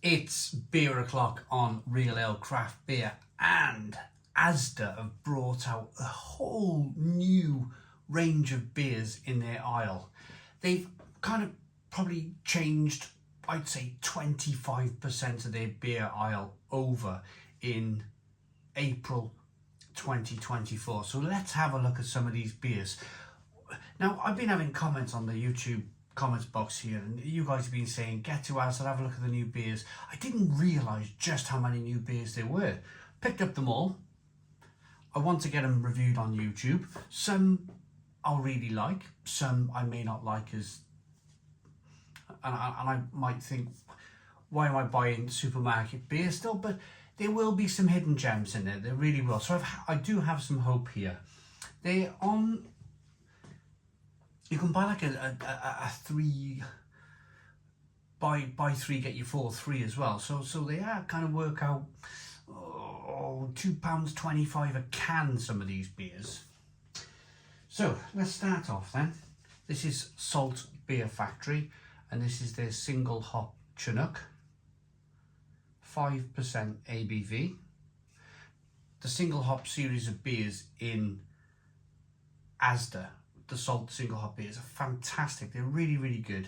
It's beer o'clock on Real Ale Craft Beer, and Asda have brought out a whole new range of beers in their aisle. They've kind of probably changed, I'd say 25% of their beer aisle over in April 2024. So let's have a look at some of these beers. Now, I've been having comments on the YouTube comments box here, and you guys have been saying get to us and have a look at the new beers. I didn't realise just how many new beers there were. Picked up them all. I want to get them reviewed on YouTube. Some I'll really like, some I may not like, and I might think, why am I buying supermarket beer still? But there will be some hidden gems in there. There really will. So I do have some hope here. They're on. You can buy like a three, buy three get you 4 3 as well. So they are kind of work out £2.25 a can, some of these beers. So let's start off then. This is Salt Beer Factory, and this is their single hop Chinook, 5% ABV. The single hop series of beers in Asda, the Salt single hop beers, are fantastic. They're really, really good.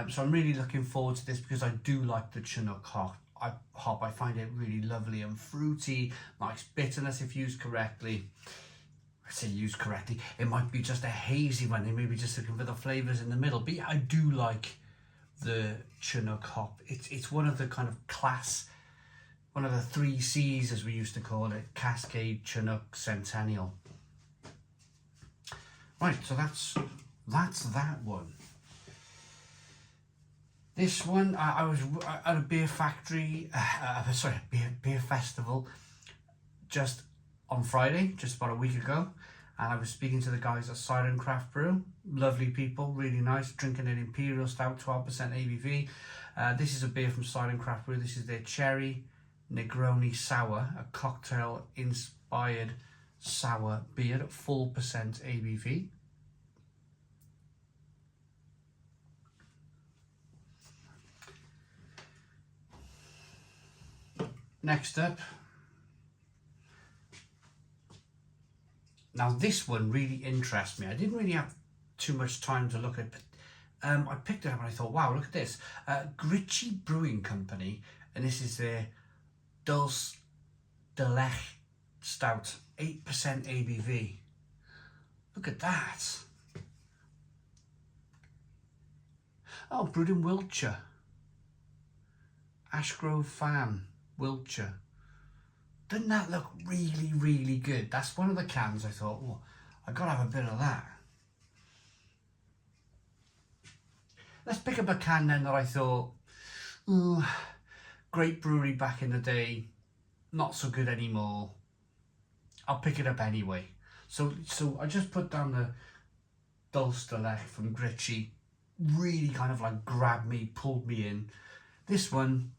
So I'm really looking forward to this because I do like the Chinook hop. I find it really lovely and fruity, nice bitterness if used correctly. I say used correctly, it might be just a hazy one. They may be just looking for the flavours in the middle. But yeah, I do like the Chinook hop. It's one of the kind of class, one of the 3 C's as we used to call it: Cascade, Chinook, Centennial. Right, so that's that one. This one, I was at a beer factory, beer festival, just on Friday, just about a week ago, and I was speaking to the guys at Siren Craft Brew. Lovely people, really nice, drinking an Imperial Stout, 12% ABV. This is a beer from Siren Craft Brew. This is their Cherry Negroni Sour, a cocktail-inspired sour beer at 4% ABV. Next up, now this one really interests me. I didn't really have too much time to look at it, but I picked it up and I thought, wow, look at this. Gry Brewing Company, and this is their Dulce Leche Stout, 8% ABV. Look at that. Oh, brewed in Wiltshire. Ashgrove Farm, Wiltshire. Doesn't that look really, really good? That's one of the cans I thought, oh, I gotta have a bit of that. Let's pick up a can then that I thought, great brewery back in the day, not so good anymore. I'll pick it up anyway. So I just put down the Dulce Leche from Gritchie. Really kind of like grabbed me, pulled me in. This one,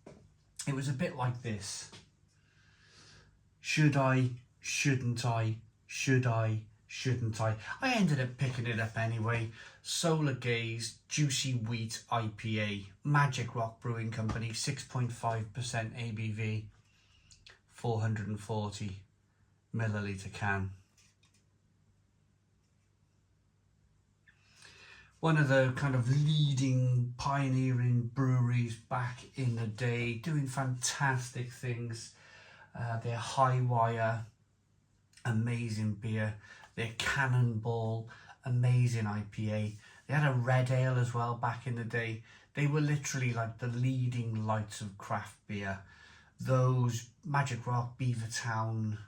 it was a bit like this. Should I? Shouldn't I? Should I? Shouldn't I? I ended up picking it up anyway. Solar Gaze Juicy Wheat IPA, Magic Rock Brewing Company, 6.5% ABV, 440 milliliter can. One of the kind of leading, pioneering breweries back in the day, doing fantastic things. Their High Wire, amazing beer. Their Cannonball, amazing IPA. They had a red ale as well back in the day. They were literally like the leading lights of craft beer. Those, Magic Rock, Beavertown,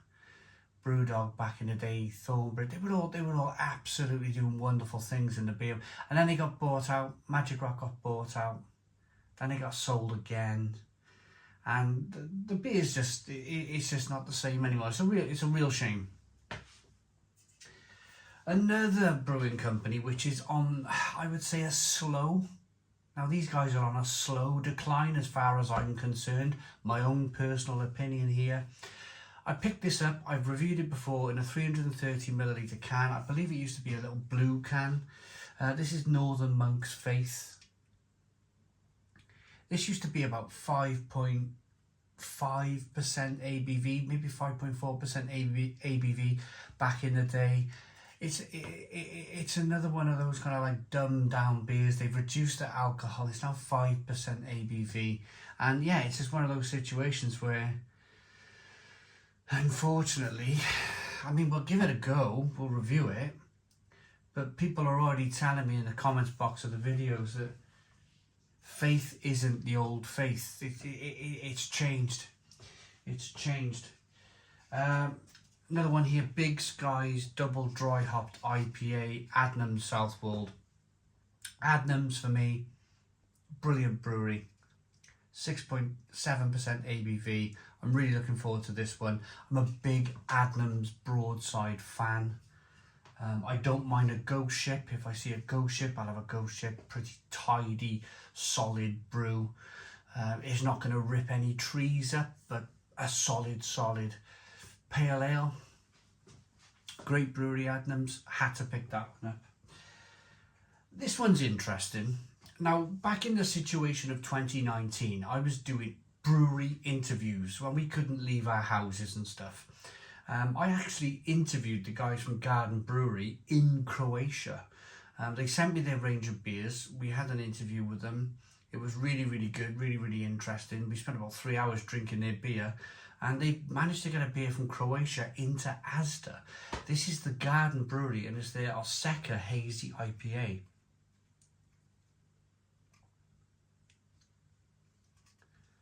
Brewdog back in the day, Thornbridge, they were all absolutely doing wonderful things in the beer. And then they got bought out. Magic Rock got bought out. Then they got sold again. And the beer's just, it's just not the same anymore. It's a real shame. Another brewing company which is on, I would say, a slow. Now these guys are on a slow decline as far as I'm concerned. My own personal opinion here. I picked this up, I've reviewed it before in a 330 milliliter can. I believe it used to be a little blue can. This is Northern Monk's Faith. This used to be about 5.5% ABV, maybe 5.4% ABV back in the day. It's another one of those kind of like dumbed down beers. They've reduced the alcohol. It's now 5% ABV. And yeah, it's just one of those situations where, unfortunately, I mean, we'll give it a go, we'll review it, but people are already telling me in the comments box of the videos that faith isn't the old faith. It's changed. It's changed. Another one here, Big Skies Double Dry Hopped IPA, Adnams Southwold. Adnams for me, brilliant brewery. 6.7% ABV. I'm really looking forward to this one. I'm a big Adnams Broadside fan. I don't mind a ghost ship. If I see a ghost ship, I'll have a ghost ship. Pretty tidy, solid brew. It's not going to rip any trees up, but a solid pale ale. Great brewery, Adnams. Had to pick that one up. This one's interesting. Now, back in the situation of 2019, I was doing brewery interviews when we couldn't leave our houses and stuff. I actually interviewed the guys from Garden Brewery in Croatia. They sent me their range of beers. We had an interview with them. It was really good, really interesting. We spent about 3 hours drinking their beer, and they managed to get a beer from Croatia into Asda. This is the Garden Brewery, and it's their Oseka Hazy IPA.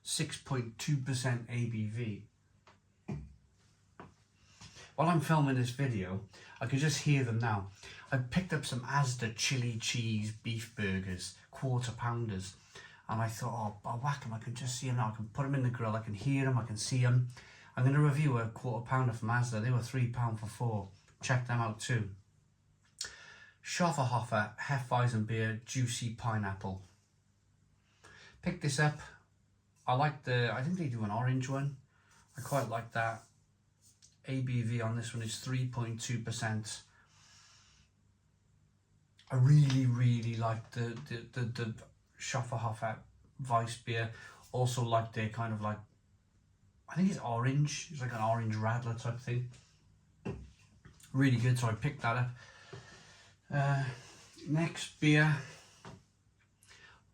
6.2% ABV. While I'm filming this video, I can just hear them now. I picked up some Asda chili cheese beef burgers, quarter pounders, and I thought, oh, I'll whack them. I can just see them now. I can put them in the grill. I can hear them. I can see them. I'm going to review a quarter pounder from Asda. They were £3 for 4. Check them out too. Schöfferhofer Hefeweizen Juicy Pineapple. Picked this up. I think they do an orange one. I quite like that. ABV on this one is 3.2%. I really like the Schöfferhofer Weiss beer. Also like their kind of like, I think it's orange. It's like an orange radler type thing. Really good, so I picked that up. Next beer.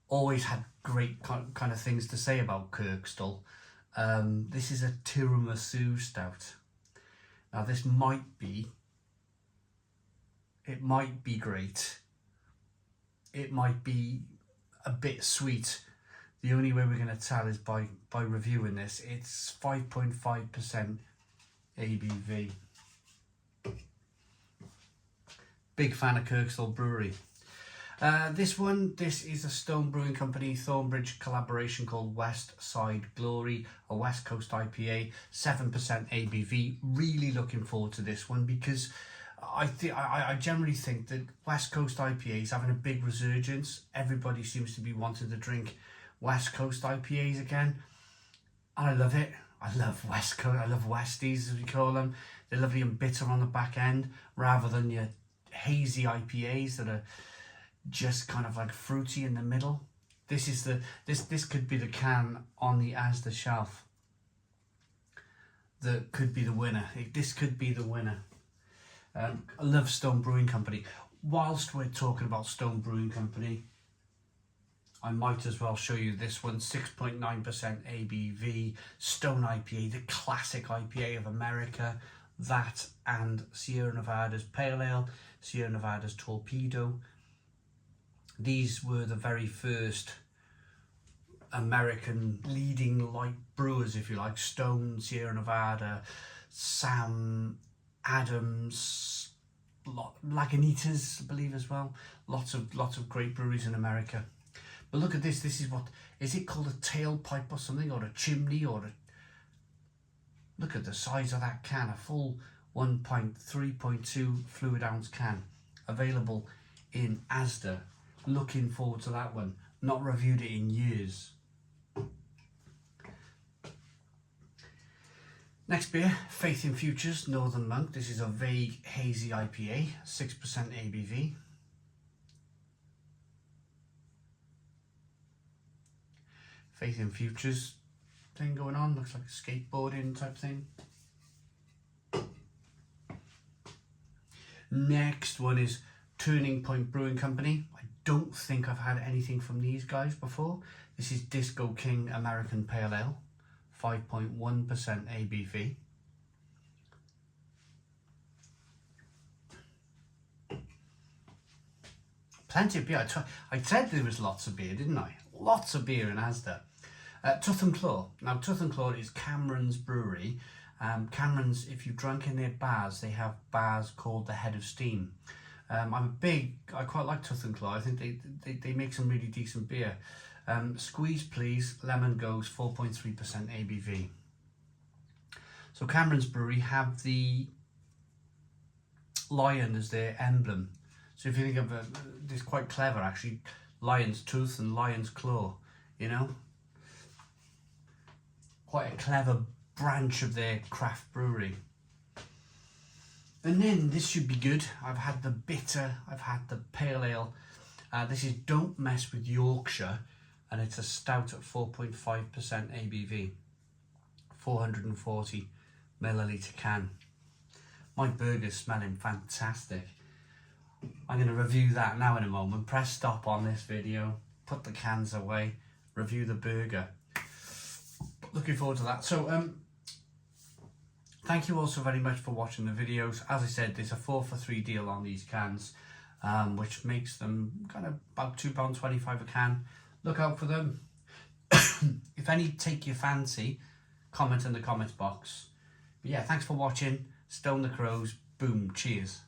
Always had great kind of things to say about Kirkstall. This is a Tiramisu stout. Now this might be great. It might be a bit sweet. The only way we're going to tell is by reviewing this. It's 5.5% ABV. Big fan of Kirkstall Brewery. This is a Stone Brewing Company Thornbridge collaboration called West Side Glory, a West Coast IPA, 7% ABV. Really looking forward to this one because I generally think that West Coast IPA is having a big resurgence. Everybody seems to be wanting to drink West Coast IPAs again, and I love it. I love West Coast. I love Westies, as we call them. They're lovely and bitter on the back end, rather than your hazy IPAs that are just kind of like fruity in the middle. This could be the can on the Asda shelf that could be the winner. This could be the winner. I love Stone Brewing Company. Whilst we're talking about Stone Brewing Company, I might as well show you this one. 6.9% ABV Stone IPA, the classic IPA of America. That and Sierra Nevada's Pale Ale, Sierra Nevada's Torpedo. These were the very first American leading light brewers, if you like. Stone, Sierra Nevada, Sam, Adams, Lagunitas, I believe as well. Lots of great breweries in America. But look at this. This is what is it called, a tailpipe or something, or a chimney, or a. Look at the size of that can. A full 1 pint, 3.2 fluid ounce can, available in Asda. Looking forward to that one. Not reviewed it in years. Next beer, Faith in Futures Northern Monk. This is a vague hazy IPA, 6% ABV. Faith in Futures thing going on. Looks like a skateboarding type thing. Next one is Turning Point Brewing Company. I don't think I've had anything from these guys before. This is Disco King American Pale Ale, 5.1% ABV. Plenty of beer. I said there was lots of beer, didn't I? Lots of beer in Asda. Tooth and Claw. Now, Tooth and Claw is Cameron's Brewery. Cameron's, if you've drunk in their bars, they have bars called the Head of Steam. I quite like Tooth and Claw. I think they make some really decent beer. Squeeze Please, Lemon Goes, 4.3% ABV. So Cameron's Brewery have the lion as their emblem. So if you think of it's quite clever actually, lion's tooth and lion's claw, you know? Quite a clever branch of their craft brewery. And then this should be good. I've had the bitter, I've had the pale ale. This is Don't Mess With Yorkshire, and it's a stout at 4.5% ABV, 440 milliliter can. My burger's smelling fantastic. I'm going to review that now in a moment. Press stop on this video, put the cans away, review the burger. Looking forward to that. So thank you all so very much for watching the videos. As I said, there's a 4 for 3 deal on these cans, which makes them kind of about £2.25 a can. Look out for them. If any take your fancy, comment in the comments box. But yeah, thanks for watching. Stone the Crows. Boom. Cheers.